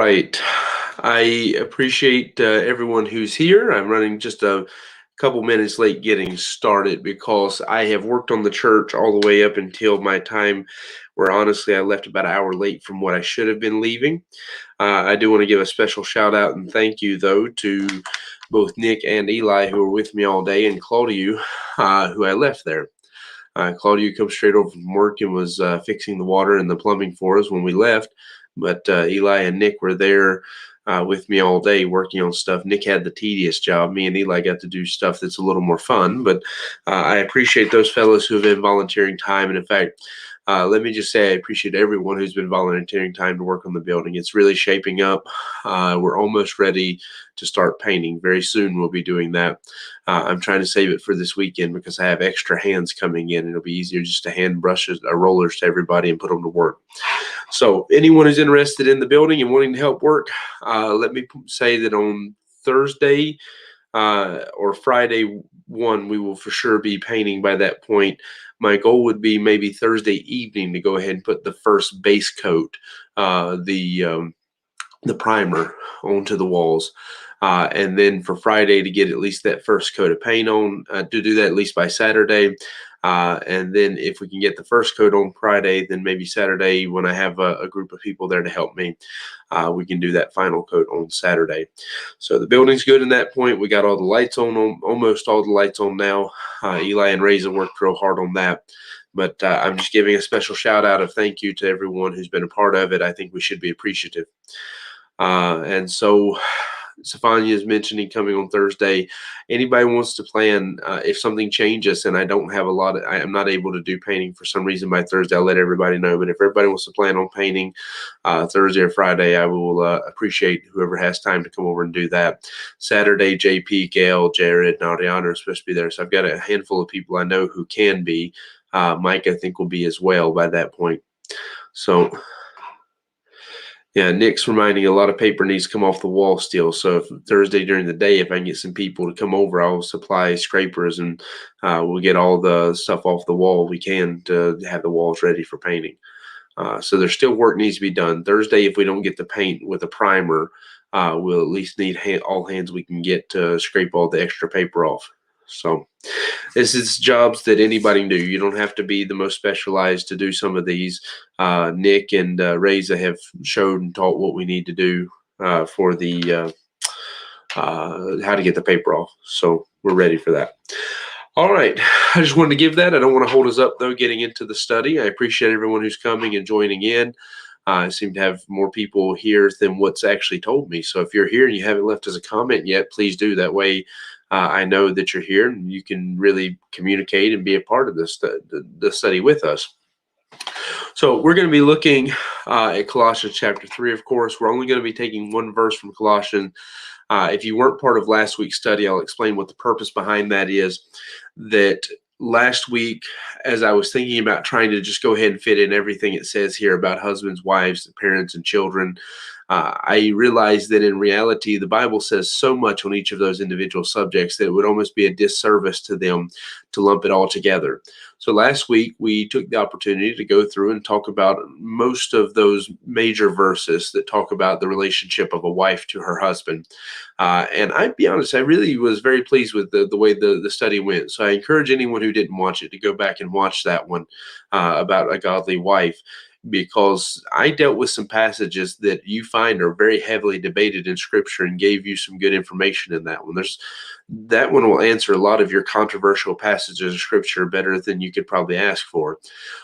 right. I appreciate everyone who's here. I'm running just a couple minutes late getting started because I have worked on the church all the way up until my time where honestly I left about an hour late from what I should have been leaving. I do want to give a special shout out and thank you, though, to both Nick and Eli who were with me all day, and Claudia, who I left there. Claudia come straight over from work and was fixing the water and the plumbing for us when we left. But Eli and Nick were there with me all day working on stuff. Nick had the tedious job. Me and Eli got to do stuff that's a little more fun. But I appreciate those fellows who have been volunteering time. And in fact, let me just say I appreciate everyone who's been volunteering time to work on the building. It's really shaping up. We're almost ready to start painting. Very soon we'll be doing that. I'm trying to save it for this weekend because I have extra hands coming in. It'll be easier just to hand brushes or rollers to everybody and put them to work. So anyone who's interested in the building and wanting to help work, let me say that on Thursday or Friday we will for sure be painting by that point. My goal would be maybe Thursday evening to go ahead and put the first base coat, the primer onto the walls. And then for Friday to get at least that first coat of paint on, to do that at least by Saturday. And then if we can get the first coat on Friday, then maybe Saturday when I have a group of people there to help me, we can do that final coat on Saturday. So the building's good in that point. We got all the lights on almost all the lights on now. Eli and Reza worked real hard on that. But I'm just giving a special shout out of thank you to everyone who's been a part of it. I think we should be appreciative. And so Stefania is mentioning coming on Thursday. Anybody wants to plan, if something changes and I don't have I am not able to do painting for some reason by Thursday, I'll let everybody know. But if everybody wants to plan on painting Thursday or Friday, I will appreciate whoever has time to come over and do that. Saturday, JP, Gail, Jared, and Ariana are supposed to be there. So I've got a handful of people I know who can be. Mike, I think, will be as well by that point. So yeah, Nick's reminding a lot of paper needs to come off the wall still. So if Thursday during the day, if I can get some people to come over, I'll supply scrapers and we'll get all the stuff off the wall we can to have the walls ready for painting. So there's still work needs to be done. Thursday, if we don't get the paint with a primer, we'll at least need all hands we can get to scrape all the extra paper off. So this is jobs that anybody can do. You don't have to be the most specialized to do some of these. Nick and Reza have showed and taught what we need to do for the how to get the paper off. So we're ready for that. All right. I just wanted to give that. I don't want to hold us up, though, getting into the study. I appreciate everyone who's coming and joining in. I seem to have more people here than what's actually told me. So if you're here and you haven't left us a comment yet, please do. That way I know that you're here and you can really communicate and be a part of this the study with us. So we're going to be looking at Colossians chapter 3, of course. We're only going to be taking one verse from Colossians. If you weren't part of last week's study, I'll explain what the purpose behind that is. That last week, as I was thinking about trying to just go ahead and fit in everything it says here about husbands, wives, parents, and children, I realized that in reality, the Bible says so much on each of those individual subjects that it would almost be a disservice to them to lump it all together. So last week, we took the opportunity to go through and talk about most of those major verses that talk about the relationship of a wife to her husband. And I'd be honest, I really was very pleased with the way the study went. So I encourage anyone who didn't watch it to go back and watch that one about a godly wife, because I dealt with some passages that you find are very heavily debated in Scripture and gave you some good information in that one. That one will answer a lot of your controversial passages of Scripture better than you could probably ask for.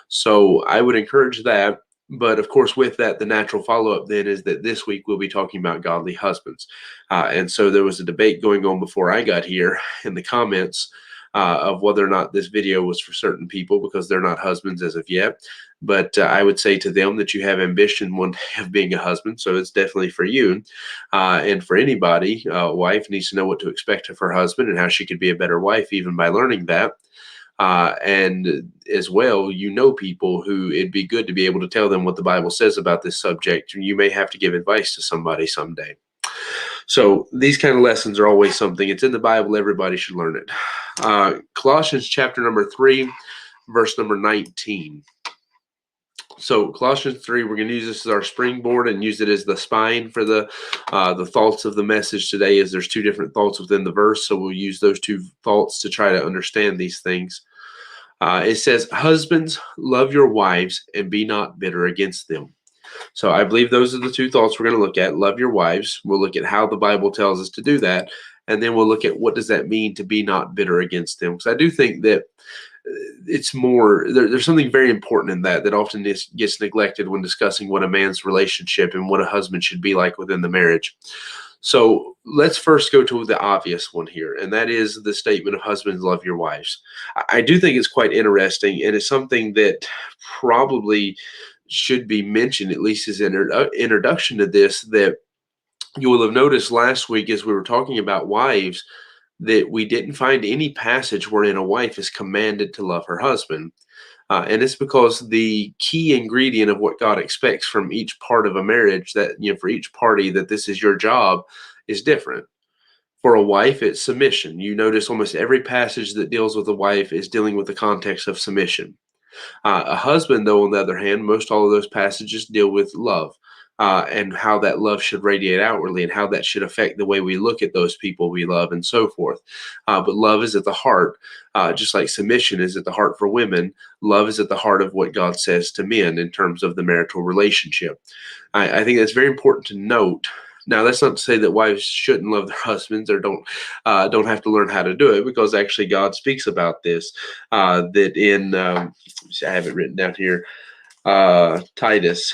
So I would encourage that. But of course, with that, the natural follow-up then is that this week we'll be talking about godly husbands. And so there was a debate going on before I got here in the comments of whether or not this video was for certain people because they're not husbands as of yet. But I would say to them that you have ambition one day of being a husband, so it's definitely for you. And for anybody, a wife needs to know what to expect of her husband and how she could be a better wife even by learning that. And as well, you know people who it'd be good to be able to tell them what the Bible says about this subject. You may have to give advice to somebody someday. So these kind of lessons are always something. It's in the Bible. Everybody should learn it. Colossians chapter number 3, verse number 19. So Colossians 3, we're going to use this as our springboard and use it as the spine for the thoughts of the message today. Is there's two different thoughts within the verse, so we'll use those two thoughts to try to understand these things. It says, "Husbands, love your wives and be not bitter against them." So I believe those are the two thoughts we're going to look at. Love your wives. We'll look at how the Bible tells us to do that, and then we'll look at what does that mean to be not bitter against them. Because I do think that it's more there's something very important in that often gets neglected when discussing what a man's relationship and what a husband should be like within the marriage. So let's first go to the obvious one here, and that is the statement of husbands love your wives. I do think it's quite interesting, and it's something that probably should be mentioned, at least as an introduction to this, that you will have noticed last week as we were talking about wives, that we didn't find any passage wherein a wife is commanded to love her husband. And it's because the key ingredient of what God expects from each part of a marriage, that, for each party, that this is your job, is different. For a wife, it's submission. You notice almost every passage that deals with a wife is dealing with the context of submission. A husband, though, on the other hand, most all of those passages deal with love, and how that love should radiate outwardly and how that should affect the way we look at those people we love and so forth. But love is at the heart, just like submission is at the heart for women. Love is at the heart of what God says to men in terms of the marital relationship. I think that's very important to note. Now, that's not to say that wives shouldn't love their husbands or don't have to learn how to do it, because actually God speaks about this. That in I have it written down here, Titus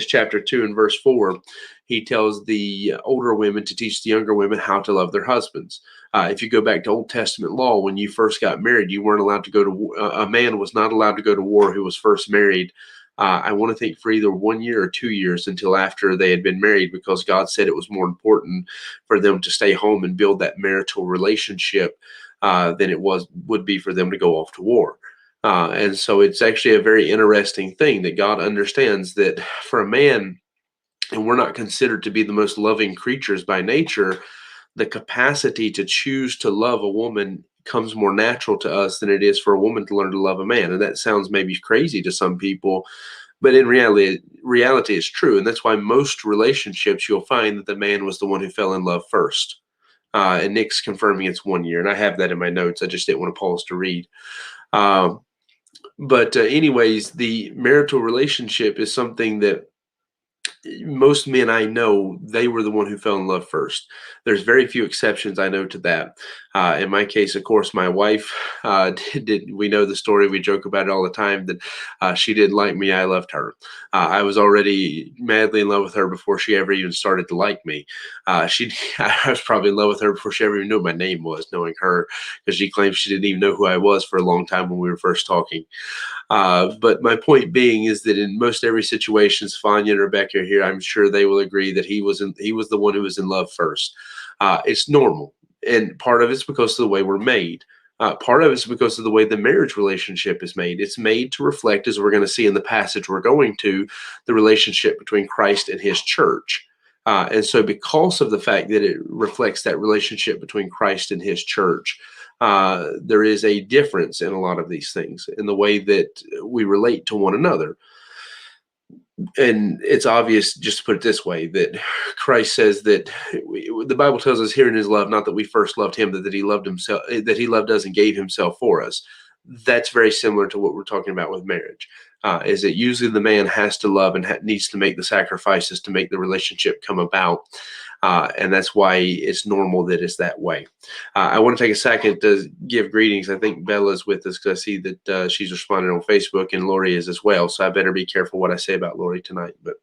chapter 2 and verse 4. He tells the older women to teach the younger women how to love their husbands. If you go back to Old Testament law, when you first got married, you weren't allowed to go to war. A man was not allowed to go to war who was first married. I want to think for either 1 year or 2 years until after they had been married, because God said it was more important for them to stay home and build that marital relationship than it would be for them to go off to war. And so it's actually a very interesting thing that God understands that for a man, and we're not considered to be the most loving creatures by nature, the capacity to choose to love a woman comes more natural to us than it is for a woman to learn to love a man. And that sounds maybe crazy to some people, but in reality it's true. And that's why most relationships, you'll find that the man was the one who fell in love first. And Nick's confirming it's 1 year, and I have that in my notes. I just didn't want to pause to read. But anyways, the marital relationship is something that most men I know, they were the one who fell in love first. There's very few exceptions I know to that. In my case, of course, my wife did. We know the story. We joke about it all the time that she didn't like me. I loved her. I was already madly in love with her before she ever even started to like me. I was probably in love with her before she ever even knew what my name was, knowing her, because she claims she didn't even know who I was for a long time when we were first talking. But my point being is that in most every situation, Fanya and Rebecca are here, I'm sure they will agree that he was the one who was in love first. It's normal, and part of it's because of the way we're made. Part of it's because of the way the marriage relationship is made. It's made to reflect, as we're going to see in the passage we're going to, the relationship between Christ and his church. And so because of the fact that it reflects that relationship between Christ and his church, there is a difference in a lot of these things in the way that we relate to one another. And it's obvious, just to put it this way, that Christ says that the Bible tells us here in his love, not that we first loved him, but that he loved himself, that he loved us and gave himself for us. That's very similar to what we're talking about with marriage. Is that usually the man has to love and needs to make the sacrifices to make the relationship come about. And that's why it's normal that it's that way. I want to take a second to give greetings. I think Bella's with us because I see that she's responding on Facebook, and Lori is as well. So I better be careful what I say about Lori tonight. But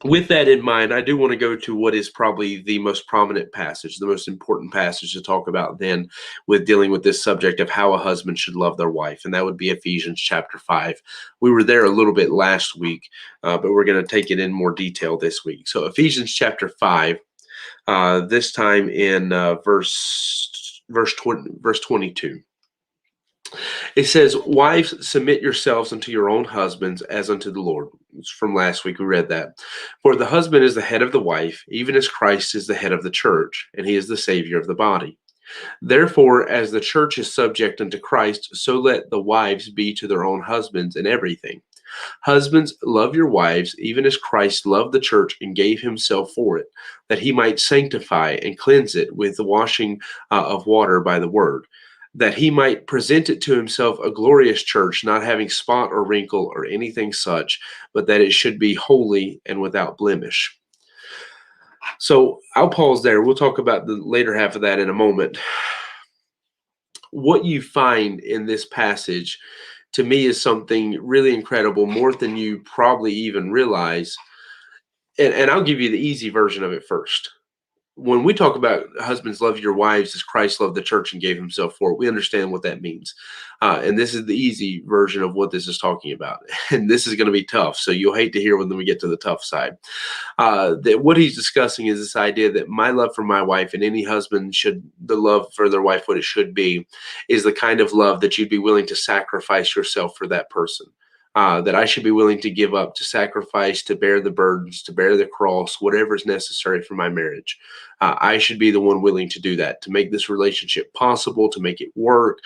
with that in mind, I do want to go to what is probably the most prominent passage, the most important passage to talk about then with dealing with this subject of how a husband should love their wife, and that would be Ephesians chapter 5. We were there a little bit last week, but we're going to take it in more detail this week. So Ephesians chapter 5, this time in verse 22. It says, "Wives, submit yourselves unto your own husbands as unto the Lord." It's from last week, we read that. "For the husband is the head of the wife, even as Christ is the head of the church, and he is the Savior of the body. Therefore, as the church is subject unto Christ, so let the wives be to their own husbands in everything. Husbands, love your wives, even as Christ loved the church and gave himself for it, that he might sanctify and cleanse it with the washing of water by the word, that he might present it to himself a glorious church, not having spot or wrinkle or anything such, but that it should be holy and without blemish. So I'll pause there. We'll talk about the later half of that in a moment. What you find in this passage to me is something really incredible, more than you probably even realize. And I'll give you the easy version of it first. When we talk about husbands, love your wives as Christ loved the church and gave himself for it, we understand what that means. And this is the easy version of what this is talking about. And this is going to be tough. So you'll hate to hear when we get to the tough side. That what he's discussing is this idea that my love for my wife, and any husband should, the love for their wife, what it should be, is the kind of love that you'd be willing to sacrifice yourself for that person. That I should be willing to give up, to sacrifice, to bear the burdens, to bear the cross, whatever is necessary for my marriage. I should be the one willing to do that, to make this relationship possible, to make it work,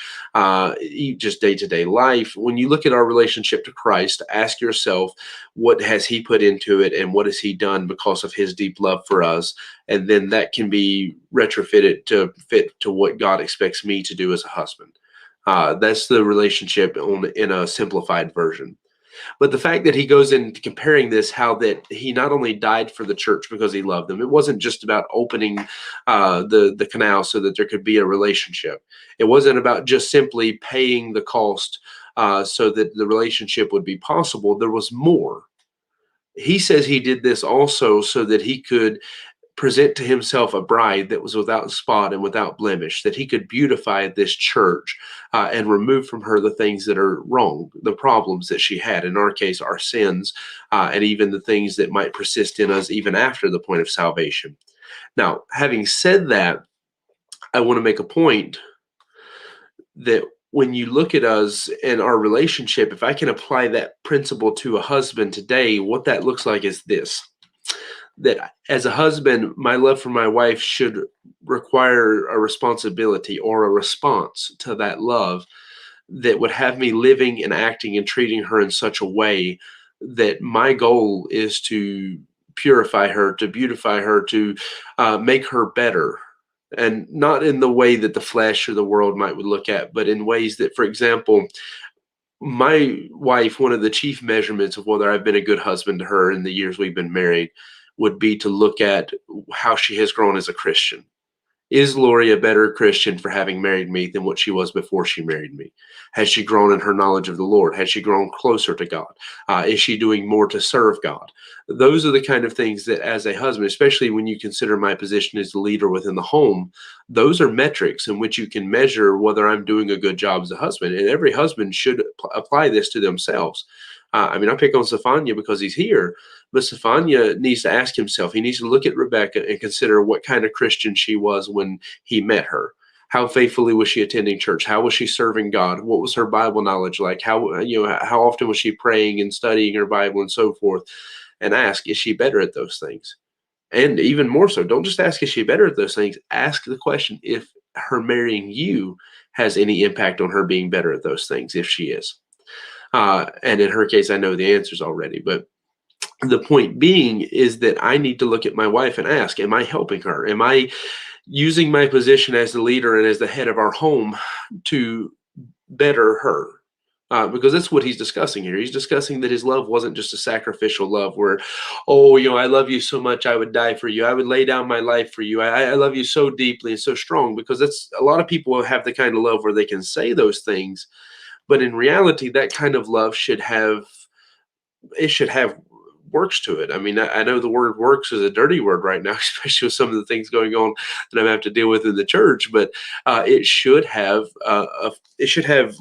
just day-to-day life. When you look at our relationship to Christ, ask yourself, what has he put into it, and what has he done because of his deep love for us? And then that can be retrofitted to fit to what God expects me to do as a husband. That's the relationship in a simplified version. But the fact that he goes into comparing this, how that he not only died for the church because he loved them, it wasn't just about opening the canal so that there could be a relationship. It wasn't about just simply paying the cost so that the relationship would be possible. There was more. He says he did this also so that he could present to himself a bride that was without spot and without blemish, that he could beautify this church and remove from her the things that are wrong, the problems that she had, in our case, our sins, and even the things that might persist in us even after the point of salvation. Now, having said that, I want to make a point that when you look at us and our relationship, if I can apply that principle to a husband today, what that looks like is this: that as a husband, my love for my wife should require a responsibility or a response to that love that would have me living and acting and treating her in such a way that my goal is to purify her, to beautify her, to make her better. And not in the way that the flesh or the world might would look at, but in ways that, for example, my wife, one of the chief measurements of whether I've been a good husband to her in the years we've been married would be to look at how she has grown as a Christian. Is Lori a better Christian for having married me than what she was before she married me? Has she grown in her knowledge of the Lord? Has she grown closer to God? Is she doing more to serve God? Those are the kind of things that, as a husband, especially when you consider my position as the leader within the home, those are metrics in which you can measure whether I'm doing a good job as a husband. And every husband should apply this to themselves. I mean, I pick on Stefania because he's here, but Stefania needs to ask himself. He needs to look at Rebecca and consider what kind of Christian she was when he met her. How faithfully was she attending church? How was she serving God? What was her Bible knowledge like? How often was she praying and studying her Bible and so forth? And ask, is she better at those things? And even more so, don't just ask, is she better at those things? Ask the question if her marrying you has any impact on her being better at those things, if she is. And in her case, I know the answers already, but the point being is that I need to look at my wife and ask, am I helping her? Am I using my position as the leader and as the head of our home to better her? Because that's what he's discussing here. He's discussing that his love wasn't just a sacrificial love where, oh, I love you so much, I would die for you. I would lay down my life for you. I love you so deeply and so strong, because that's a lot of people have the kind of love where they can say those things. But in reality, that kind of love should have works to it. I mean, I know the word works is a dirty word right now, especially with some of the things going on that I have to deal with in the church. But it should have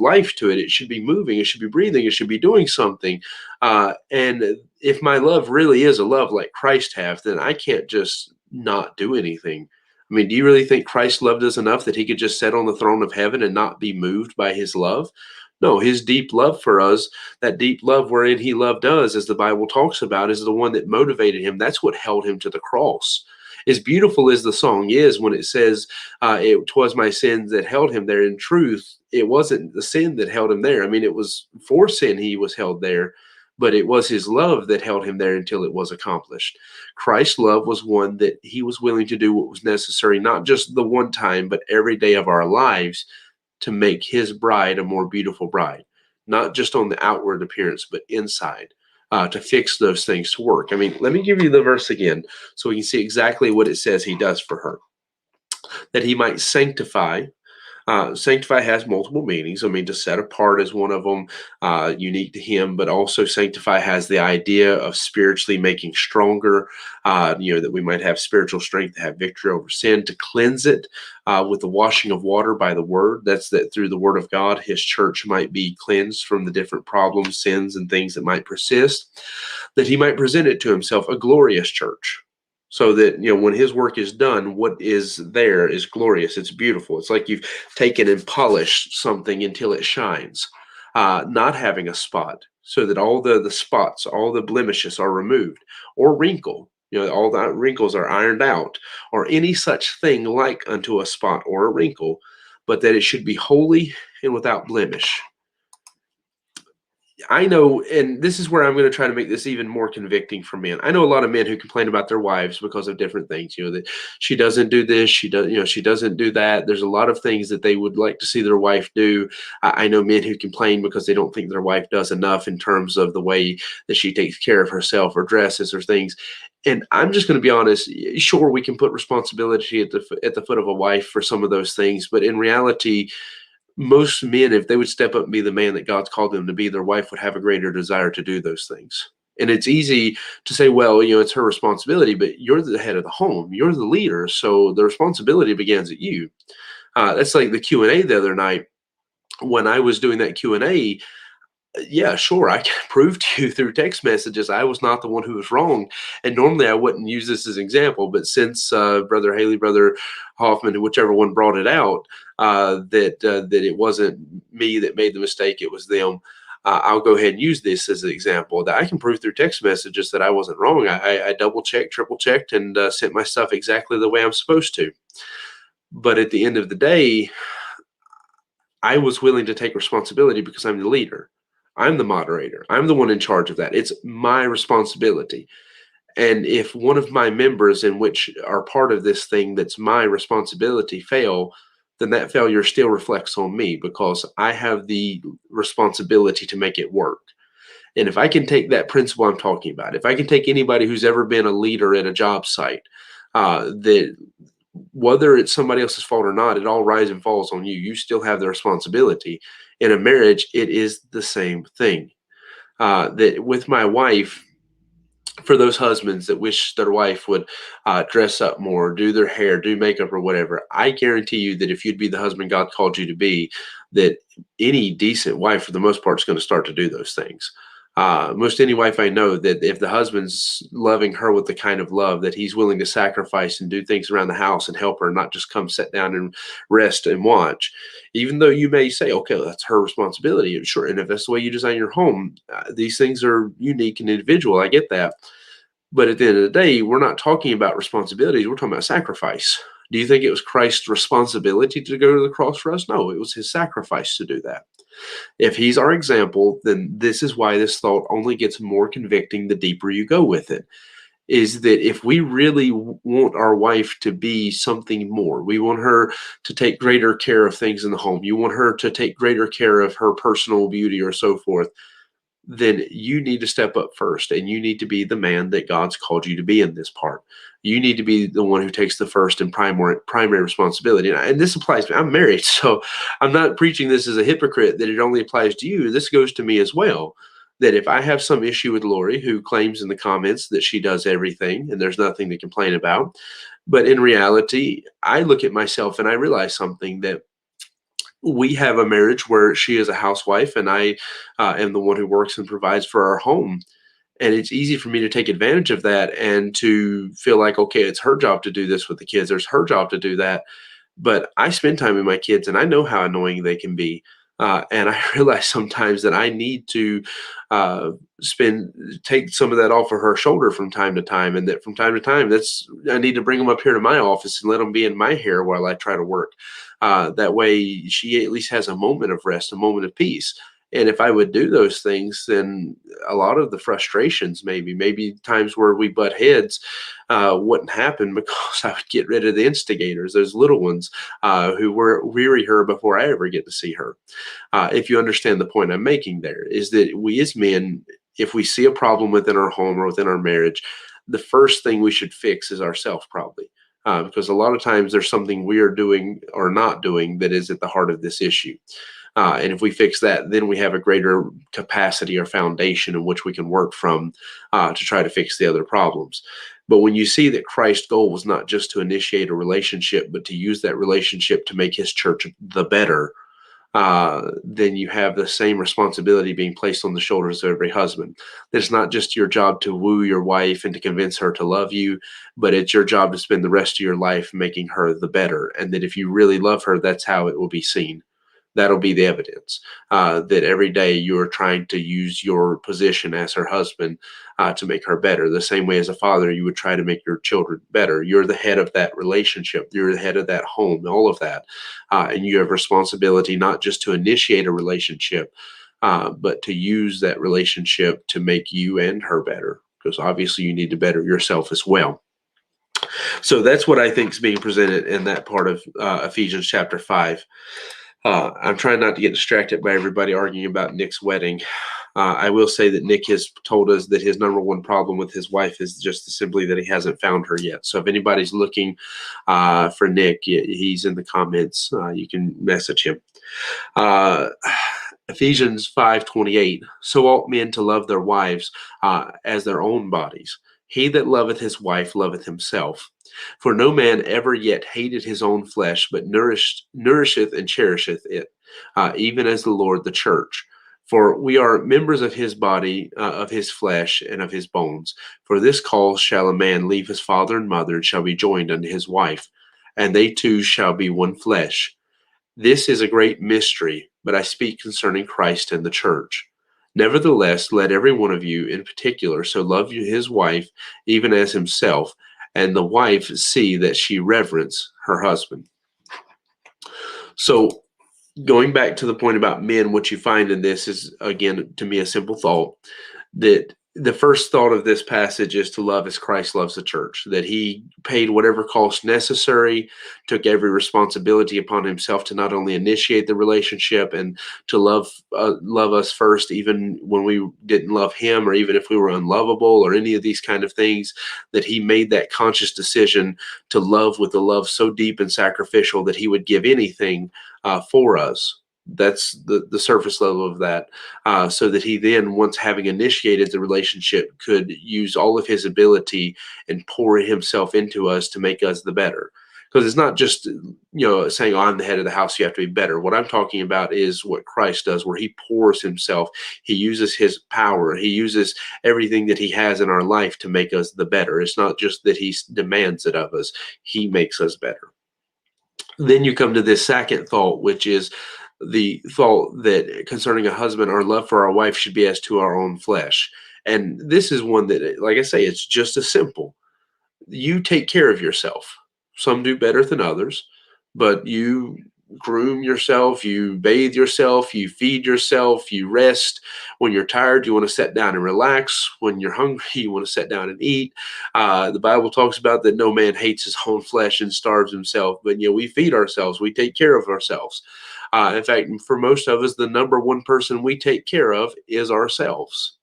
life to it. It should be moving. It should be breathing. It should be doing something. And if my love really is a love like Christ hath, then I can't just not do anything. I mean, do you really think Christ loved us enough that he could just sit on the throne of heaven and not be moved by his love? No, his deep love for us, that deep love wherein he loved us, as the Bible talks about, is the one that motivated him. That's what held him to the cross. As beautiful as the song is, when it says, it was my sins that held him there, in truth, it wasn't the sin that held him there. I mean, it was for sin he was held there, but it was his love that held him there until it was accomplished. Christ's love was one that he was willing to do what was necessary, not just the one time, but every day of our lives, to make his bride a more beautiful bride, not just on the outward appearance, but inside, to fix those things to work. I mean, let me give you the verse again so we can see exactly what it says he does for her. That he might sanctify. Sanctify has multiple meanings. I mean, to set apart is one of them, unique to him, but also sanctify has the idea of spiritually making stronger, that we might have spiritual strength to have victory over sin, to cleanse it with the washing of water by the word. That's that through the word of God, his church might be cleansed from the different problems, sins, and things that might persist, that he might present it to himself a glorious church. So that, when his work is done, what is there is glorious. It's beautiful. It's like you've taken and polished something until it shines, not having a spot, so that all the spots, all the blemishes are removed, or wrinkle. All the wrinkles are ironed out, or any such thing like unto a spot or a wrinkle, but that it should be holy and without blemish. I know, and this is where I'm going to try to make this even more convicting for men. I know a lot of men who complain about their wives because of different things. That she doesn't do this, she doesn't do that. There's a lot of things that they would like to see their wife do. I know men who complain because they don't think their wife does enough in terms of the way that she takes care of herself or dresses or things. And I'm just going to be honest. Sure, we can put responsibility at the foot of a wife for some of those things, but in reality, most men, if they would step up and be the man that God's called them to be, their wife would have a greater desire to do those things. And it's easy to say, well, it's her responsibility, but you're the head of the home. You're the leader. So the responsibility begins at you. That's like the Q&A the other night. When I was doing that Q&A, yeah, sure, I can prove to you through text messages I was not the one who was wrong. And normally I wouldn't use this as an example, but since Brother Haley, Brother Hoffman, whichever one brought it out, that it wasn't me that made the mistake, it was them. I'll go ahead and use this as an example that I can prove through text messages that I wasn't wrong. I double checked, triple checked, and sent my stuff exactly the way I'm supposed to. But at the end of the day, I was willing to take responsibility because I'm the leader. I'm the moderator. I'm the one in charge of that. It's my responsibility. And if one of my members, in which are part of this thing that's my responsibility, fail, then that failure still reflects on me because I have the responsibility to make it work. And if I can take that principle I'm talking about, if I can take anybody who's ever been a leader at a job site, that whether it's somebody else's fault or not, it all rises and falls on you. You still have the responsibility. In a marriage, it is the same thing. That with my wife, for those husbands that wish their wife would dress up more, do their hair, do makeup or whatever, I guarantee you that if you'd be the husband God called you to be, that any decent wife, for the most part, is going to start to do those things. Most any wife I know, that if the husband's loving her with the kind of love that he's willing to sacrifice and do things around the house and help her, not just come sit down and rest and watch, even though you may say, okay, that's her responsibility. Sure. And if that's the way you design your home, these things are unique and individual. I get that. But at the end of the day, we're not talking about responsibilities. We're talking about sacrifice. Do you think it was Christ's responsibility to go to the cross for us? No, it was his sacrifice to do that. If he's our example, then this is why this thought only gets more convicting the deeper you go with it. Is that if we really want our wife to be something more, we want her to take greater care of things in the home, you want her to take greater care of her personal beauty or so forth, then you need to step up first and you need to be the man that God's called you to be in this part. You need to be the one who takes the first and primary responsibility. And this applies to me. I'm married, so I'm not preaching this as a hypocrite that it only applies to you. This goes to me as well. That if I have some issue with Lori, who claims in the comments that she does everything and there's nothing to complain about, but in reality, I look at myself and I realize something, that we have a marriage where she is a housewife and I am the one who works and provides for our home. And it's easy for me to take advantage of that and to feel like, okay, it's her job to do this with the kids. There's her job to do that. But I spend time with my kids and I know how annoying they can be. And I realize sometimes that I need to uh, take some of that off of her shoulder from time to time, and that from time to time, I need to bring them up here to my office and let them be in my hair while I try to work. That way, she at least has a moment of rest, a moment of peace. And if I would do those things, then a lot of the frustrations, maybe times where we butt heads, wouldn't happen because I would get rid of the instigators, those little ones who were weary her before I ever get to see her. If you understand the point I'm making there, is that we as men, if we see a problem within our home or within our marriage, the first thing we should fix is ourselves, probably. Because a lot of times there's something we are doing or not doing that is at the heart of this issue. And if we fix that, then we have a greater capacity or foundation in which we can work from to try to fix the other problems. But when you see that Christ's goal was not just to initiate a relationship, but to use that relationship to make his church the better, then you have the same responsibility being placed on the shoulders of every husband. It's not just your job to woo your wife and to convince her to love you, but it's your job to spend the rest of your life making her the better. And that if you really love her, that's how it will be seen. That'll be the evidence that every day you're trying to use your position as her husband to make her better. The same way as a father, you would try to make your children better. You're the head of that relationship. You're the head of that home, all of that. And you have responsibility not just to initiate a relationship, but to use that relationship to make you and her better. Because obviously you need to better yourself as well. So that's what I think is being presented in that part of Ephesians chapter 5. I'm trying not to get distracted by everybody arguing about Nick's wedding. I will say that Nick has told us that his number one problem with his wife is just simply that he hasn't found her yet. So if anybody's looking for Nick, he's in the comments. You can message him. Ephesians 5:28. So ought men to love their wives as their own bodies. He that loveth his wife loveth himself. For no man ever yet hated his own flesh, but nourisheth and cherisheth it, even as the Lord the church. For we are members of his body, of his flesh, and of his bones. For this cause shall a man leave his father and mother, and shall be joined unto his wife, and they two shall be one flesh. This is a great mystery, but I speak concerning Christ and the church. Nevertheless, let every one of you in particular so love his wife, even as himself, and the wife see that she reverence her husband. So, going back to the point about men, what you find in this is, again, to me, a simple thought that the first thought of this passage is to love as Christ loves the church, that he paid whatever cost necessary, took every responsibility upon himself to not only initiate the relationship and to love us first, even when we didn't love him, or even if we were unlovable or any of these kind of things, that he made that conscious decision to love with a love so deep and sacrificial that he would give anything for us. That's the surface level of that, so that he then, once having initiated the relationship, could use all of his ability and pour himself into us to make us the better. Because it's not just saying, "Oh, I'm the head of the house, you have to be better." What I'm talking about is what Christ does, where he pours himself. He uses his power. He uses everything that he has in our life to make us the better. It's not just that he demands it of us. He makes us better. Then you come to this second thought, which is the thought that concerning a husband, our love for our wife should be as to our own flesh. And this is one that, like I say, it's just as simple. You take care of yourself. Some do better than others, but you groom yourself, you bathe yourself, you feed yourself, you rest. When you're tired, you want to sit down and relax. When you're hungry, you want to sit down and eat. The Bible talks about that no man hates his own flesh and starves himself, but we feed ourselves, we take care of ourselves. In fact, for most of us, the number one person we take care of is ourselves.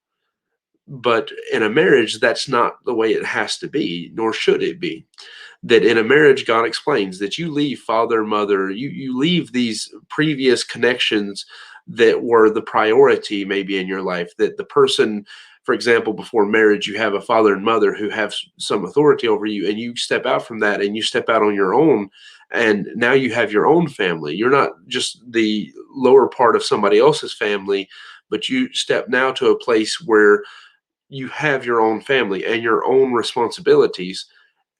But in a marriage, that's not the way it has to be, nor should it be. That in a marriage, God explains that you leave father, mother, you leave these previous connections that were the priority maybe in your life, that the person, for example, before marriage, you have a father and mother who have some authority over you, and you step out from that and you step out on your own, and now you have your own family. You're not just the lower part of somebody else's family, but you step now to a place where you have your own family and your own responsibilities,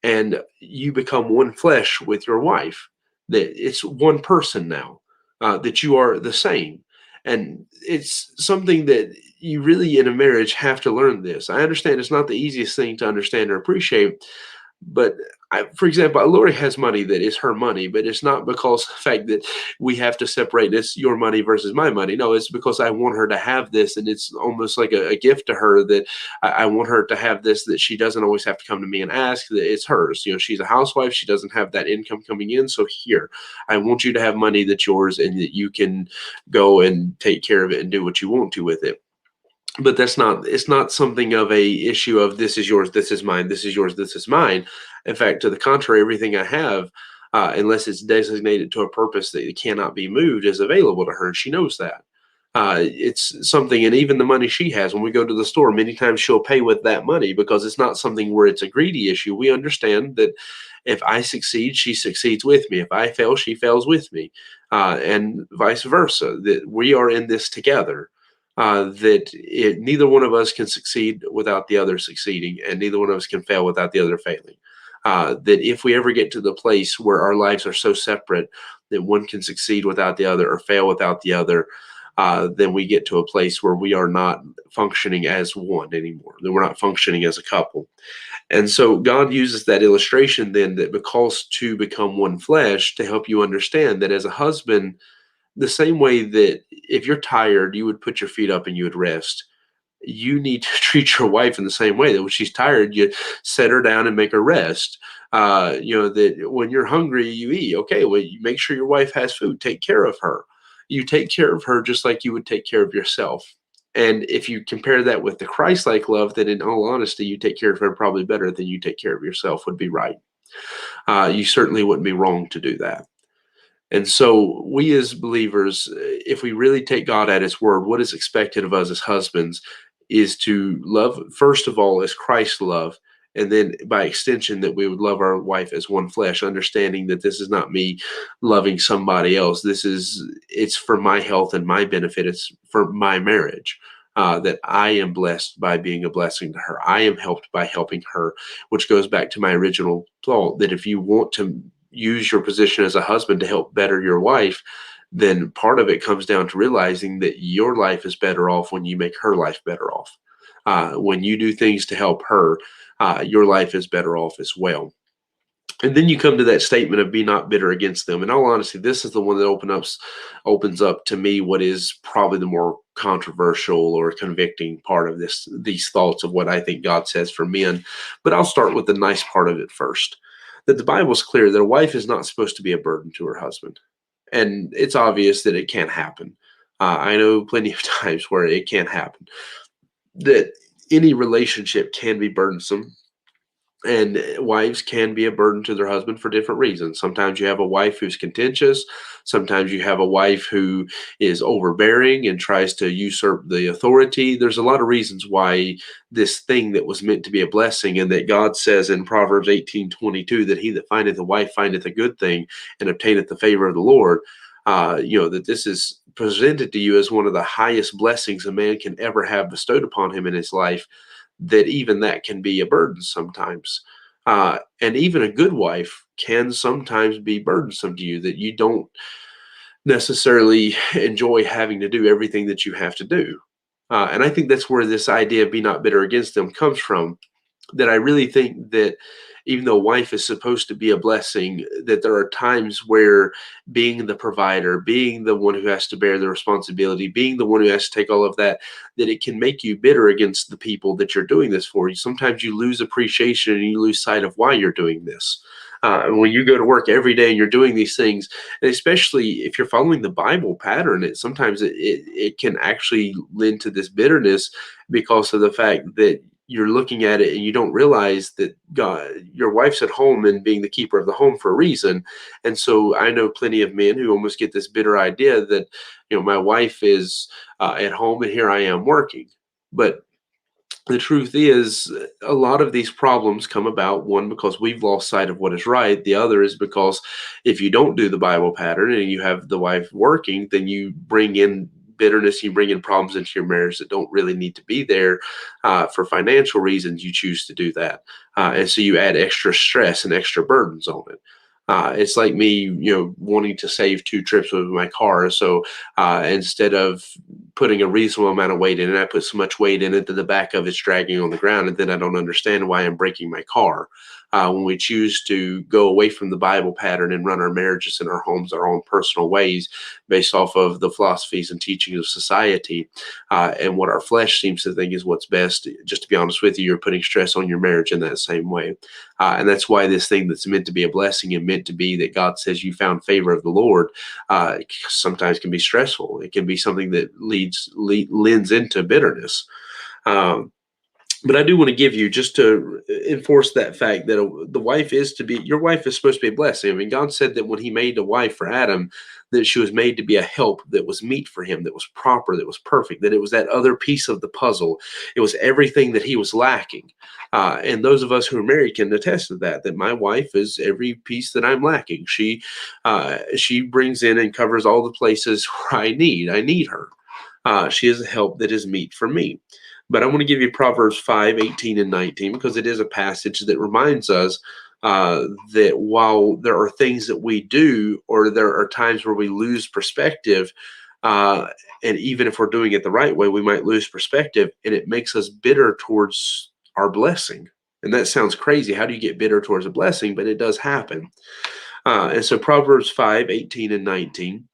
and you become one flesh with your wife. That it's one person now, that you are the same. And it's something that you really in a marriage have to learn this. I understand it's not the easiest thing to understand or appreciate, but for example, Lori has money that is her money, but it's not because the fact that we have to separate this your money versus my money. No, it's because I want her to have this, and it's almost like a gift to her that I want her to have this, that she doesn't always have to come to me and ask, that it's hers. She's a housewife, she doesn't have that income coming in. So here, I want you to have money that's yours and that you can go and take care of it and do what you want to with it. But it's not something of a issue of this is yours, this is mine, this is yours, this is mine. In fact, to the contrary, everything I have, unless it's designated to a purpose that it cannot be moved, is available to her, and she knows that. It's something, and even the money she has, when we go to the store, many times she'll pay with that money, because it's not something where it's a greedy issue. We understand that if I succeed, she succeeds with me. If I fail, she fails with me, and vice versa, that we are in this together. Neither one of us can succeed without the other succeeding, and neither one of us can fail without the other failing. That if we ever get to the place where our lives are so separate that one can succeed without the other or fail without the other, then we get to a place where we are not functioning as one anymore, that we're not functioning as a couple. And so God uses that illustration then, that because two become one flesh, to help you understand that as a husband, the same way that if you're tired, you would put your feet up and you would rest. You need to treat your wife in the same way, that when she's tired, you set her down and make her rest. That when you're hungry, you eat. Okay, well, you make sure your wife has food. Take care of her. You take care of her just like you would take care of yourself. And if you compare that with the Christ-like love, then in all honesty, you take care of her probably better than you take care of yourself, would be right. You certainly wouldn't be wrong to do that. And so we as believers, if we really take God at his word, what is expected of us as husbands is to love, first of all, as Christ loved, and then by extension that we would love our wife as one flesh, understanding that this is not me loving somebody else. It's for my health and my benefit. It's for my marriage. That I am blessed by being a blessing to her. I am helped by helping her, which goes back to my original thought, that if you want to use your position as a husband to help better your wife, then part of it comes down to realizing that your life is better off when you make her life better off. When you do things to help her, your life is better off as well. And then you come to that statement of be not bitter against them. In all honesty, this is the one that opens up to me what is probably the more controversial or convicting part of these thoughts of what I think God says for men. But I'll start with the nice part of it first. That the Bible is clear that a wife is not supposed to be a burden to her husband. And it's obvious that it can't happen. I know plenty of times where it can't happen. That any relationship can be burdensome, and wives can be a burden to their husband for different reasons. Sometimes you have a wife who's contentious. Sometimes you have a wife who is overbearing and tries to usurp the authority. There's a lot of reasons why this thing that was meant to be a blessing, and that God says in Proverbs 18:22 that he that findeth a wife findeth a good thing and obtaineth the favor of the Lord. That this is presented to you as one of the highest blessings a man can ever have bestowed upon him in his life, that even that can be a burden sometimes. And even a good wife can sometimes be burdensome to you, that you don't necessarily enjoy having to do everything that you have to do. And I think that's where this idea of be not bitter against them comes from, that I really think that even though wife is supposed to be a blessing, that there are times where being the provider, being the one who has to bear the responsibility, being the one who has to take all of that, that it can make you bitter against the people that you're doing this for. Sometimes you lose appreciation and you lose sight of why you're doing this. When you go to work every day and you're doing these things, and especially if you're following the Bible pattern, it can actually lend to this bitterness, because of the fact that you're looking at it and you don't realize that your wife's at home and being the keeper of the home for a reason. And so I know plenty of men who almost get this bitter idea that, my wife is at home and here I am working. But the truth is, a lot of these problems come about, one, because we've lost sight of what is right. The other is because if you don't do the Bible pattern and you have the wife working, then you bring in bitterness, you bring in problems into your marriage that don't really need to be there. For financial reasons, you choose to do that. And so you add extra stress and extra burdens on it. It's like me, wanting to save 2 trips with my car. So instead of putting a reasonable amount of weight in it, I put so much weight in it that the back of it's dragging on the ground, and then I don't understand why I'm breaking my car. When we choose to go away from the Bible pattern and run our marriages and our homes our own personal ways based off of the philosophies and teachings of society, and what our flesh seems to think is what's best, just to be honest with you, you're putting stress on your marriage in that same way. And that's why this thing that's meant to be a blessing and meant to be that God says you found favor of the Lord, sometimes can be stressful. It can be something that lends into bitterness. Um, but I do want to give you, just to enforce that fact, that your wife is supposed to be a blessing. I mean, God said that when he made a wife for Adam, that she was made to be a help that was meet for him, that was proper, that was perfect, that it was that other piece of the puzzle. It was everything that he was lacking. And those of us who are married can attest to that my wife is every piece that I'm lacking. She brings in and covers all the places where I need her. She is a help that is meet for me. But I want to give you Proverbs 5:18 and 19, because it is a passage that reminds us that while there are things that we do, or there are times where we lose perspective, uh, and even if we're doing it the right way, we might lose perspective, and it makes us bitter towards our blessing. And that sounds crazy. How do you get bitter towards a blessing? But it does happen. And so Proverbs 5:18 and 19.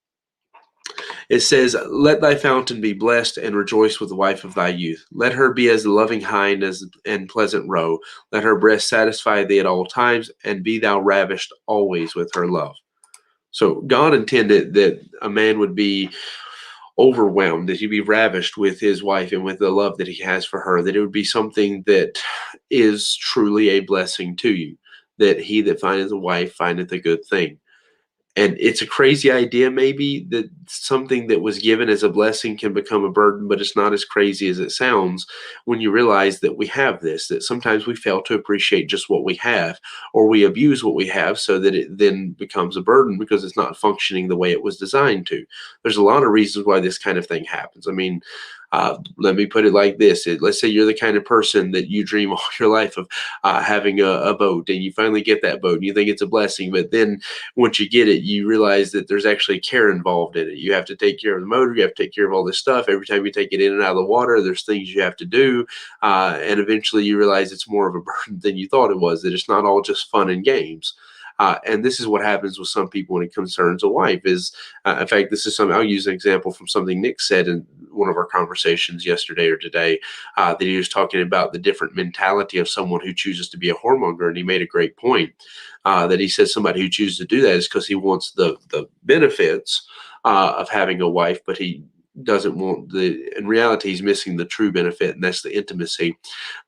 It says, "Let thy fountain be blessed, and rejoice with the wife of thy youth. Let her be as the loving hind and pleasant roe. Let her breast satisfy thee at all times, and be thou ravished always with her love." So God intended that a man would be overwhelmed, that he'd be ravished with his wife and with the love that he has for her, that it would be something that is truly a blessing to you, that he that findeth a wife findeth a good thing. And it's a crazy idea, maybe, that something that was given as a blessing can become a burden, but it's not as crazy as it sounds when you realize that we have this, that sometimes we fail to appreciate just what we have, or we abuse what we have so that it then becomes a burden because it's not functioning the way it was designed to. There's a lot of reasons why this kind of thing happens. I mean, let me put it like this. Let's say you're the kind of person that you dream all your life of having a boat, and you finally get that boat and you think it's a blessing, but then once you get it, you realize that there's actually care involved in it. You have to take care of the motor, you have to take care of all this stuff. Every time you take it in and out of the water, there's things you have to do. And eventually you realize it's more of a burden than you thought it was, that it's not all just fun and games. And this is what happens with some people when it concerns a wife. In fact, this is something, I'll use an example from something Nick said in one of our conversations yesterday or today, that he was talking about the different mentality of someone who chooses to be a whoremonger. And he made a great point, that he says somebody who chooses to do that is because he wants the benefits of having a wife, but he doesn't want in reality, he's missing the true benefit, and that's the intimacy,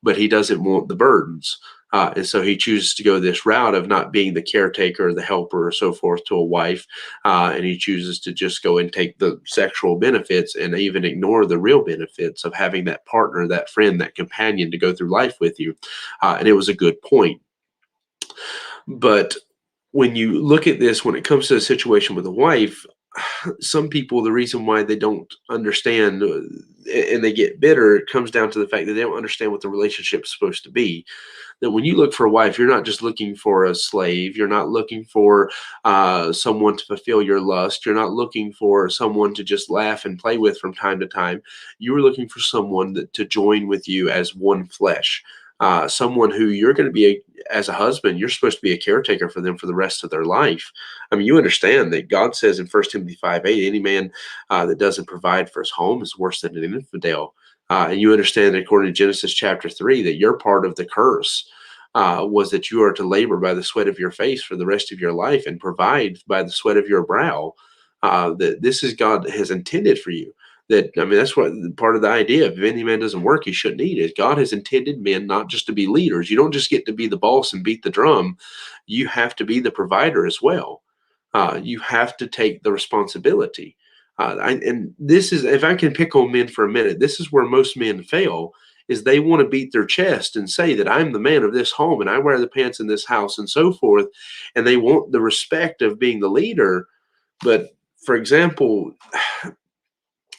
but he doesn't want the burdens. And so he chooses to go this route of not being the caretaker, the helper, or so forth to a wife. And he chooses to just go and take the sexual benefits and even ignore the real benefits of having that partner, that friend, that companion to go through life with you. And it was a good point. But when you look at this, when it comes to a situation with a wife, some people, the reason why they don't understand and they get bitter, it comes down to the fact that they don't understand what the relationship is supposed to be. That when you look for a wife, you're not just looking for a slave. You're not looking for someone to fulfill your lust. You're not looking for someone to just laugh and play with from time to time. You are looking for someone to join with you as one flesh. Someone who you're going to be, as a husband, you're supposed to be a caretaker for them for the rest of their life. I mean, you understand that God says in 1 Timothy 5:8, any man that doesn't provide for his home is worse than an infidel. And you understand that according to Genesis chapter 3, that your part of the curse was that you are to labor by the sweat of your face for the rest of your life and provide by the sweat of your brow. That this is God has intended for you. That, I mean, that's what part of the idea. If any man doesn't work, he shouldn't eat. Is God has intended men not just to be leaders. You don't just get to be the boss and beat the drum. You have to be the provider as well. You have to take the responsibility. And this is, if I can pick on men for a minute, this is where most men fail, is they want to beat their chest and say that I'm the man of this home and I wear the pants in this house and so forth. And they want the respect of being the leader. But for example,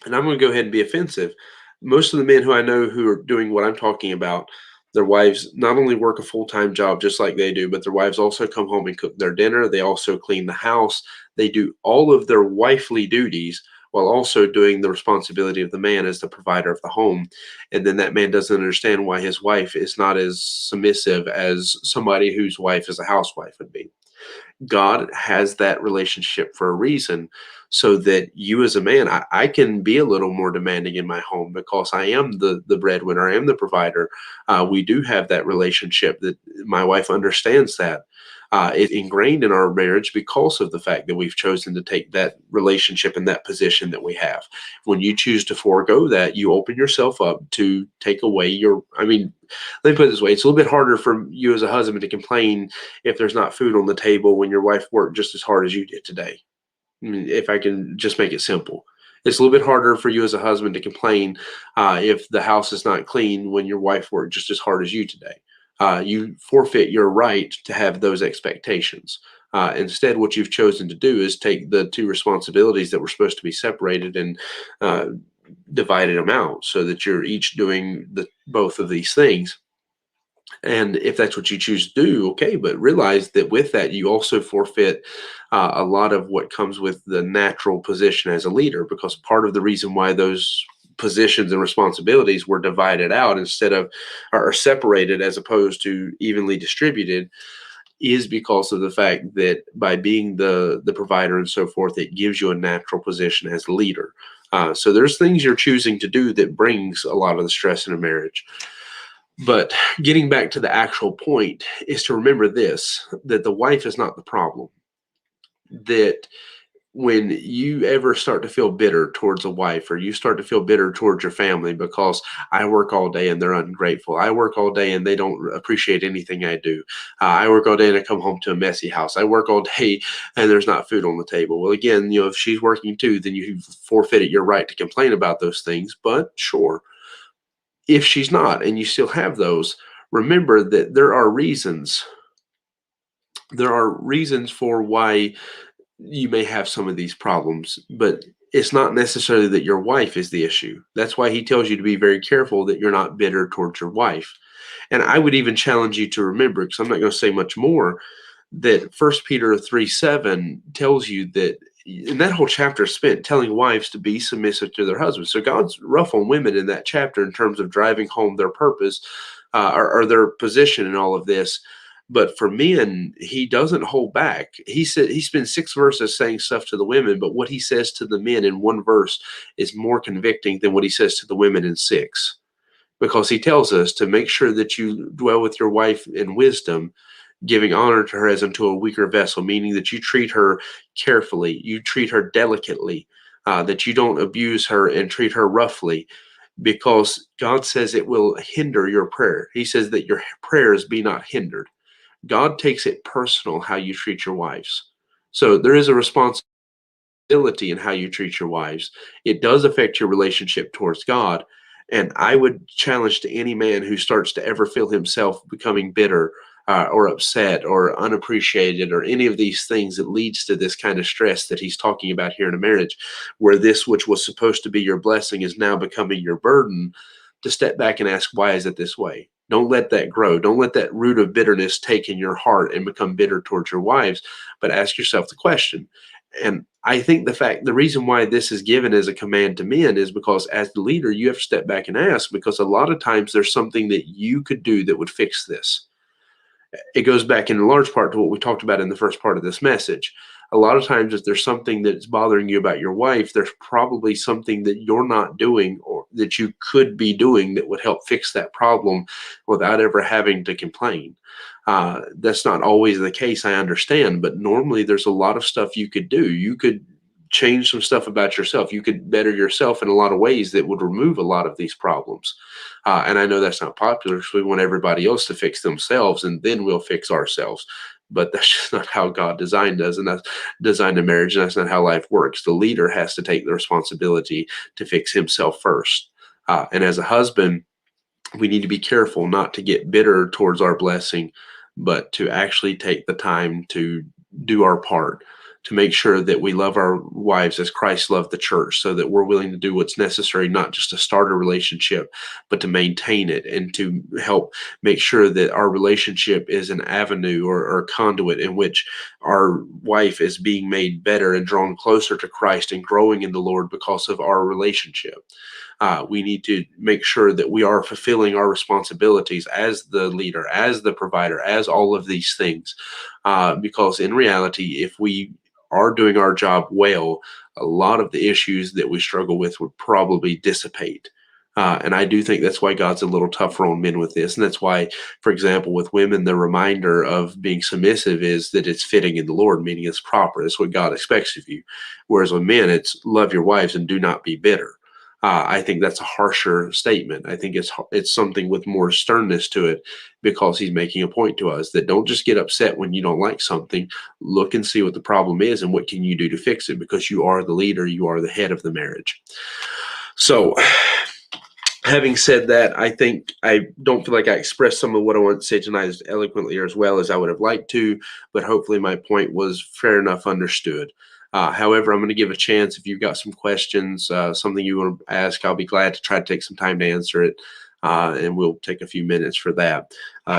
and I'm going to go ahead and be offensive, most of the men who I know who are doing what I'm talking about, Their wives not only work a full-time job just like they do, but their wives also come home and cook their dinner. They also clean the house. They do all of their wifely duties while also doing the responsibility of the man as the provider of the home. And then that man doesn't understand why his wife is not as submissive as somebody whose wife is a housewife would be. God has that relationship for a reason, so that you as a man, I can be a little more demanding in my home because I am the breadwinner, I am the provider. We do have that relationship that my wife understands that. It's ingrained in our marriage because of the fact that we've chosen to take that relationship and that position that we have. When you choose to forego that, you open yourself up to take away let me put it this way, it's a little bit harder for you as a husband to complain if there's not food on the table when your wife worked just as hard as you did today. I mean, if I can just make it simple, it's a little bit harder for you as a husband to complain if the house is not clean when your wife worked just as hard as you today. You forfeit your right to have those expectations. Instead, what you've chosen to do is take the two responsibilities that were supposed to be separated and uh, divided them out so that you're each doing both of these things. And if that's what you choose to do, okay, but realize that with that, you also forfeit a lot of what comes with the natural position as a leader, because part of the reason why those positions and responsibilities were divided out instead of or separated as opposed to evenly distributed is because of the fact that by being the provider and so forth, it gives you a natural position as a leader. So there's things you're choosing to do that brings a lot of the stress in a marriage. But getting back to the actual point is to remember this, that the wife is not the problem. That when you ever start to feel bitter towards a wife, or you start to feel bitter towards your family because I work all day and they're ungrateful, I work all day and they don't appreciate anything I do, I work all day and I come home to a messy house, I work all day and there's not food on the table. Well, again, if she's working too, then you forfeited your right to complain about those things. But sure, if she's not and you still have those, remember that there are reasons for why you may have some of these problems, but it's not necessarily that your wife is the issue. That's why he tells you to be very careful that you're not bitter towards your wife. And I would even challenge you to remember, because I'm not going to say much more, that First Peter 3:7 tells you that, and that whole chapter is spent telling wives to be submissive to their husbands. So God's rough on women in that chapter in terms of driving home their purpose, or their position in all of this. But for men, he doesn't hold back. He spends 6 verses saying stuff to the women, but what he says to the men in one verse is more convicting than what he says to the women in six, because he tells us to make sure that you dwell with your wife in wisdom, giving honor to her as unto a weaker vessel, meaning that you treat her carefully, you treat her delicately, that you don't abuse her and treat her roughly, because God says it will hinder your prayer. He says that your prayers be not hindered. God takes it personal how you treat your wives. So there is a responsibility in how you treat your wives. It does affect your relationship towards God. And I would challenge to any man who starts to ever feel himself becoming bitter, or upset or unappreciated or any of these things that leads to this kind of stress that he's talking about here in a marriage, where this which was supposed to be your blessing is now becoming your burden, to step back and ask, why is it this way? Don't let that grow. Don't let that root of bitterness take in your heart and become bitter towards your wives, but ask yourself the question. And I think the reason why this is given as a command to men is because as the leader, you have to step back and ask, because a lot of times there's something that you could do that would fix this. It goes back in large part to what we talked about in the first part of this message. A lot of times, if there's something that's bothering you about your wife, there's probably something that you're not doing or that you could be doing that would help fix that problem without ever having to complain. That's not always the case, I understand, but normally there's a lot of stuff you could do. You could change some stuff about yourself. You could better yourself in a lot of ways that would remove a lot of these problems. And I know that's not popular because we want everybody else to fix themselves and then we'll fix ourselves. But that's just not how God designed us, and that's designed a marriage, and that's not how life works. The leader has to take the responsibility to fix himself first. And as a husband, we need to be careful not to get bitter towards our blessing, but to actually take the time to do our part, to make sure that we love our wives as Christ loved the church, so that we're willing to do what's necessary, not just to start a relationship, but to maintain it and to help make sure that our relationship is an avenue or conduit in which our wife is being made better and drawn closer to Christ and growing in the Lord because of our relationship. We need to make sure that we are fulfilling our responsibilities as the leader, as the provider, as all of these things. Because in reality, if we are doing our job well, a lot of the issues that we struggle with would probably dissipate. And I do think that's why God's a little tougher on men with this. And that's why, for example, with women, the reminder of being submissive is that it's fitting in the Lord, meaning it's proper. It's what God expects of you. Whereas with men, it's love your wives and do not be bitter. I think that's a harsher statement. I think it's something with more sternness to it, because he's making a point to us that don't just get upset when you don't like something. Look and see what the problem is and what can you do to fix it, because you are the leader, you are the head of the marriage. So, having said that, I think I don't feel like I expressed some of what I want to say tonight as eloquently or as well as I would have liked to, but hopefully my point was fair enough understood. However, I'm going to give a chance if you've got some questions, something you want to ask. I'll be glad to try to take some time to answer it, and we'll take a few minutes for that.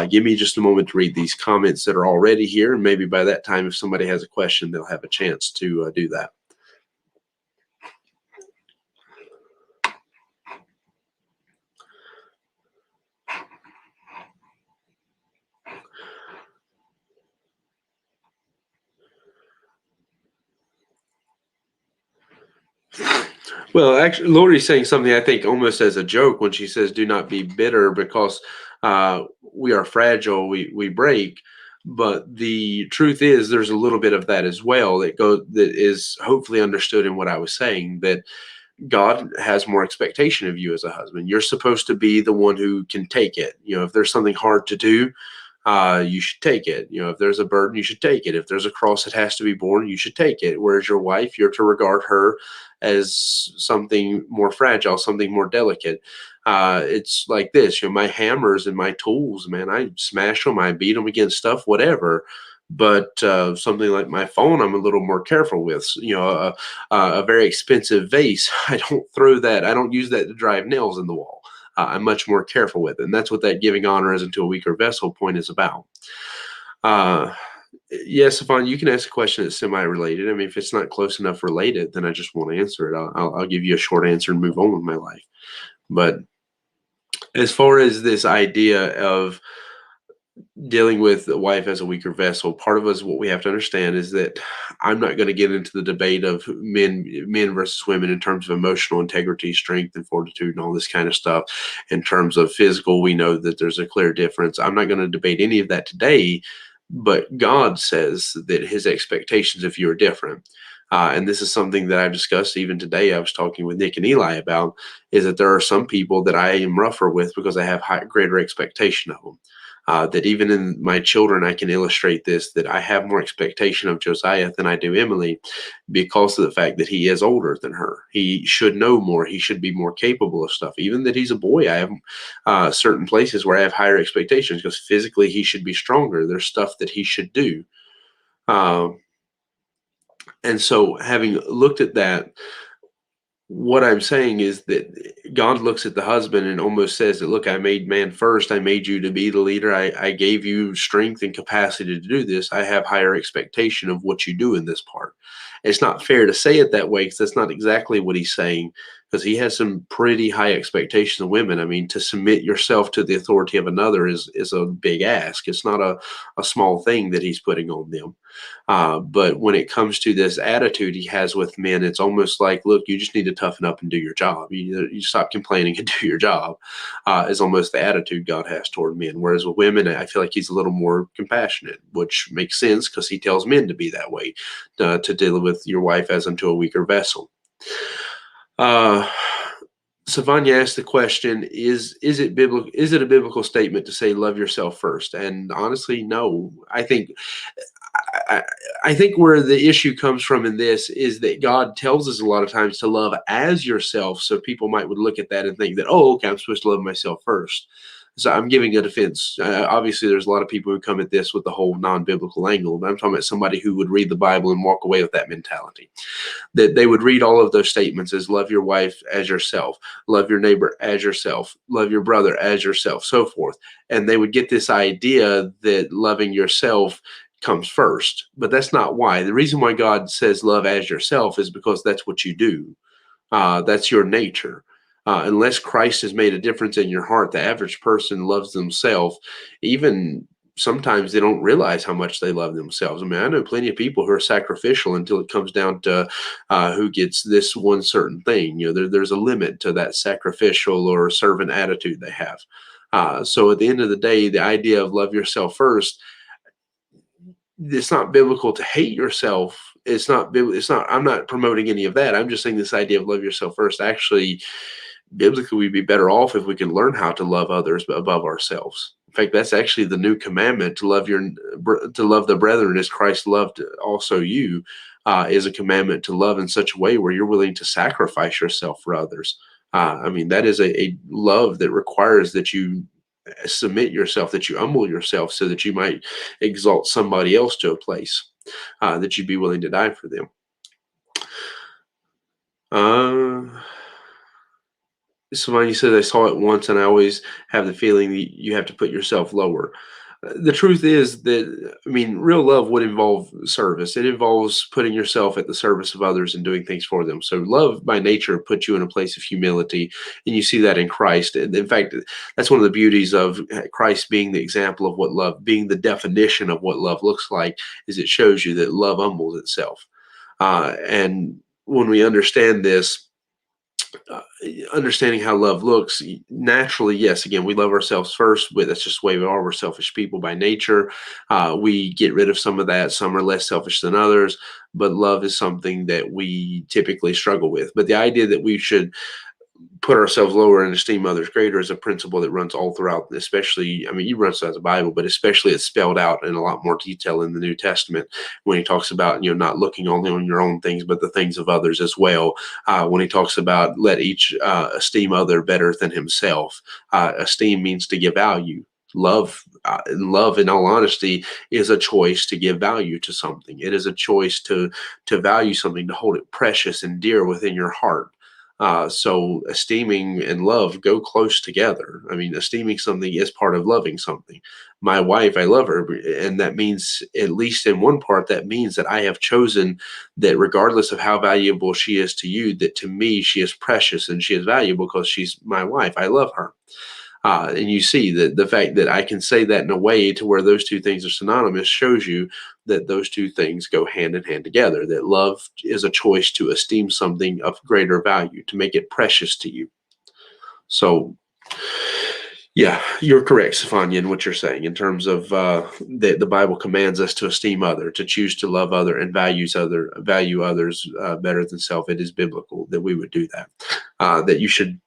Give me just a moment to read these comments that are already here, and maybe by that time, if somebody has a question, they'll have a chance to do that. Well, actually, Lori's saying something I think almost as a joke when she says, "Do not be bitter, because we are fragile, we break." But the truth is, there's a little bit of that as well that is hopefully understood in what I was saying. That God has more expectation of you as a husband. You're supposed to be the one who can take it. If there's something hard to do, you should take it. If there's a burden, you should take it. If there's a cross that has to be borne, you should take it. Whereas your wife, you're to regard her as something more fragile, something more delicate. It's like this, my hammers and my tools, man, I smash them, I beat them against stuff, whatever. But something like my phone, I'm a little more careful with. A very expensive vase, I don't throw that. I don't use that to drive nails in the wall. I'm much more careful with it. And that's what that giving honor as unto a weaker vessel point is about. Yes, Stefan, you can ask a question that's semi-related. I mean, if it's not close enough related, then I just won't answer it. I'll give you a short answer and move on with my life. But as far as this idea of dealing with the wife as a weaker vessel, part of us, what we have to understand is that I'm not going to get into the debate of men versus women in terms of emotional integrity, strength, and fortitude, and all this kind of stuff. In terms of physical, we know that there's a clear difference. I'm not going to debate any of that today, but God says that his expectations of you are different. And this is something that I've discussed even today. I was talking with Nick and Eli about, is that there are some people that I am rougher with because I have greater expectation of them. That even in my children, I can illustrate this, that I have more expectation of Josiah than I do Emily, because of the fact that he is older than her. He should know more. He should be more capable of stuff. Even that he's a boy, I have certain places where I have higher expectations, because physically he should be stronger. There's stuff that he should do. And so having looked at that, what I'm saying is that God looks at the husband and almost says that, look, I made man first. I made you to be the leader. I gave you strength and capacity to do this. I have higher expectation of what you do in this part. It's not fair to say it that way, because that's not exactly what he's saying, because he has some pretty high expectations of women. I mean, to submit yourself to the authority of another is a big ask. It's not a small thing that he's putting on them. But when it comes to this attitude he has with men, it's almost like, look, you just need to toughen up and do your job. You stop complaining and do your job, is almost the attitude God has toward men. Whereas with women, I feel like he's a little more compassionate, which makes sense, because he tells men to be that way, to deal with your wife as unto a weaker vessel. Savanya asked the question, is it biblical? Is it a biblical statement to say love yourself first? And honestly, no. I think where the issue comes from in this is that God tells us a lot of times to love as yourself. So people would look at that and think that, oh, okay, I'm supposed to love myself first. So I'm giving a defense. Obviously, there's a lot of people who come at this with the whole non-biblical angle, but I'm talking about somebody who would read the Bible and walk away with that mentality. That they would read all of those statements as love your wife as yourself, love your neighbor as yourself, love your brother as yourself, so forth. And they would get this idea that loving yourself comes first. But that's not why. The reason why God says love as yourself is because that's what you do. That's your nature. Unless Christ has made a difference in your heart, the average person loves themselves. Even sometimes they don't realize how much they love themselves. I mean, I know plenty of people who are sacrificial until it comes down to who gets this one certain thing. There's a limit to that sacrificial or servant attitude they have. So at the end of the day, the idea of love yourself first, it's not biblical to hate yourself. I'm not promoting any of that. I'm just saying this idea of love yourself first. Actually, biblically, we'd be better off if we can learn how to love others above ourselves. In fact, that's actually the new commandment: to love the brethren as Christ loved also you. Is a commandment to love in such a way where you're willing to sacrifice yourself for others. I mean, that is a love that requires that you submit yourself, that you humble yourself, so that you might exalt somebody else to a place that you'd be willing to die for them. Somebody said I saw it once, and I always have the feeling that you have to put yourself lower. The truth is that, I mean, real love would involve service. It involves putting yourself at the service of others and doing things for them. So love by nature puts you in a place of humility, and you see that in Christ. And in fact, that's one of the beauties of Christ being the example of what love, being the definition of what love looks like, is it shows you that love humbles itself. And when we understand this, uh, understanding how love looks, naturally, yes, again, we love ourselves first, but that's just the way we are. We're selfish people by nature. We get rid of some of that. Some are less selfish than others, but love is something that we typically struggle with. But the idea that we should put ourselves lower and esteem others greater is a principle that runs all throughout, especially, I mean, you run throughout the Bible, but especially it's spelled out in a lot more detail in the New Testament when he talks about, not looking only on your own things, but the things of others as well. When he talks about let each esteem other better than himself. Esteem means to give value. Love, in all honesty, is a choice to give value to something. It is a choice to value something, to hold it precious and dear within your heart. So esteeming and love go close together. I mean, esteeming something is part of loving something. My wife, I love her, and that means, at least in one part, that means that I have chosen that regardless of how valuable she is to you, that to me she is precious and she is valuable because she's my wife. I love her. And you see that the fact that I can say that in a way to where those two things are synonymous shows you that those two things go hand in hand together, that love is a choice to esteem something of greater value, to make it precious to you. So, yeah, you're correct, Stefania, in what you're saying in terms of that the Bible commands us to esteem other, to choose to love other, and value others better than self. It is biblical that we would do that. That you should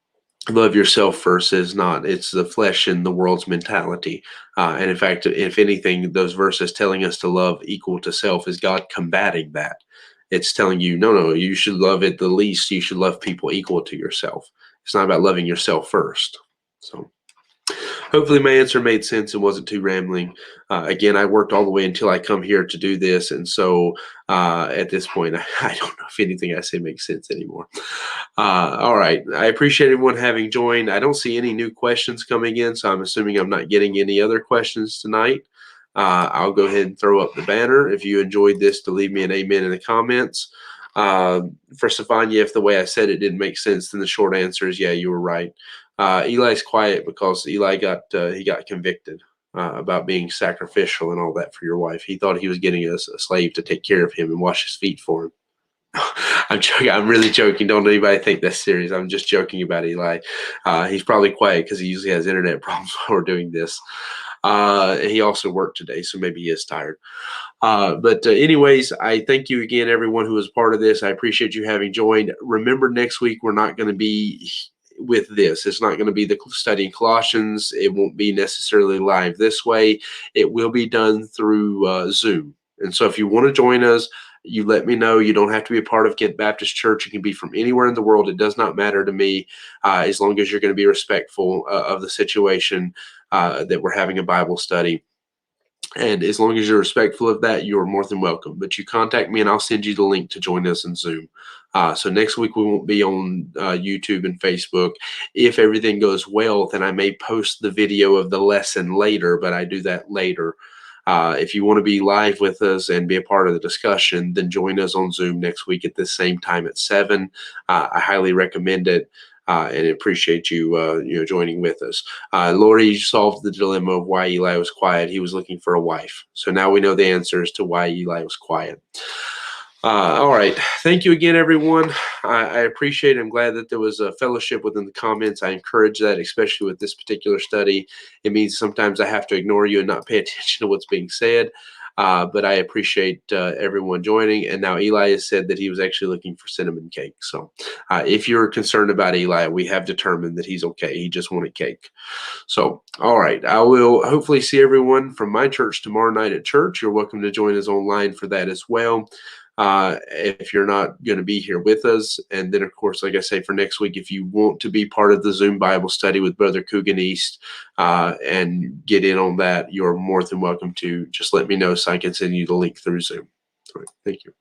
love yourself first is not. It's the flesh and the world's mentality. And in fact, if anything, those verses telling us to love equal to self is God combating that. It's telling you, no, you should love at the least. You should love people equal to yourself. It's not about loving yourself first. So hopefully my answer made sense and wasn't too rambling. Again, I worked all the way until I come here to do this. And so at this point, I don't know if anything I say makes sense anymore. All right. I appreciate everyone having joined. I don't see any new questions coming in, so I'm assuming I'm not getting any other questions tonight. I'll go ahead and throw up the banner. If you enjoyed this, to leave me an amen in the comments. For Stefania, if the way I said it didn't make sense, then the short answer is, yeah, you were right. Eli's quiet because Eli got convicted about being sacrificial and all that for your wife. He thought he was getting a slave to take care of him and wash his feet for him. I'm joking. I'm really joking. Don't anybody think that's serious. I'm just joking about Eli. He's probably quiet because he usually has internet problems while we're doing this. He also worked today, so maybe he is tired. But anyways, I thank you again, everyone who was part of this. I appreciate you having joined. Remember, next week we're not going to be with this. It's not going to be the study in Colossians. It won't be necessarily live this way. It will be done through Zoom. And so if you want to join us, you let me know. You don't have to be a part of Kent Baptist Church. You can be from anywhere in the world. It does not matter to me, as long as you're going to be respectful of the situation. that we're having a Bible study. And as long as you're respectful of that, you're more than welcome. But you contact me and I'll send you the link to join us in Zoom. So next week we won't be on YouTube and Facebook. If everything goes well, then I may post the video of the lesson later, but I do that later. If you want to be live with us and be a part of the discussion, then join us on Zoom next week at the same time at 7. I highly recommend it. And appreciate you, joining with us. Lori solved the dilemma of why Eli was quiet. He was looking for a wife. So now we know the answers to why Eli was quiet. All right. Thank you again, everyone. I appreciate it. I'm glad that there was a fellowship within the comments. I encourage that, especially with this particular study. It means sometimes I have to ignore you and not pay attention to what's being said. But I appreciate everyone joining. And now Eli has said that he was actually looking for cinnamon cake. So if you're concerned about Eli, we have determined that he's okay. He just wanted cake. So, all right. I will hopefully see everyone from my church tomorrow night at church. You're welcome to join us online for that as well. If you're not going to be here with us. And then, of course, like I say, for next week, if you want to be part of the Zoom Bible study with Brother Coogan East and get in on that, you're more than welcome to. Just let me know so I can send you the link through Zoom. All right, thank you.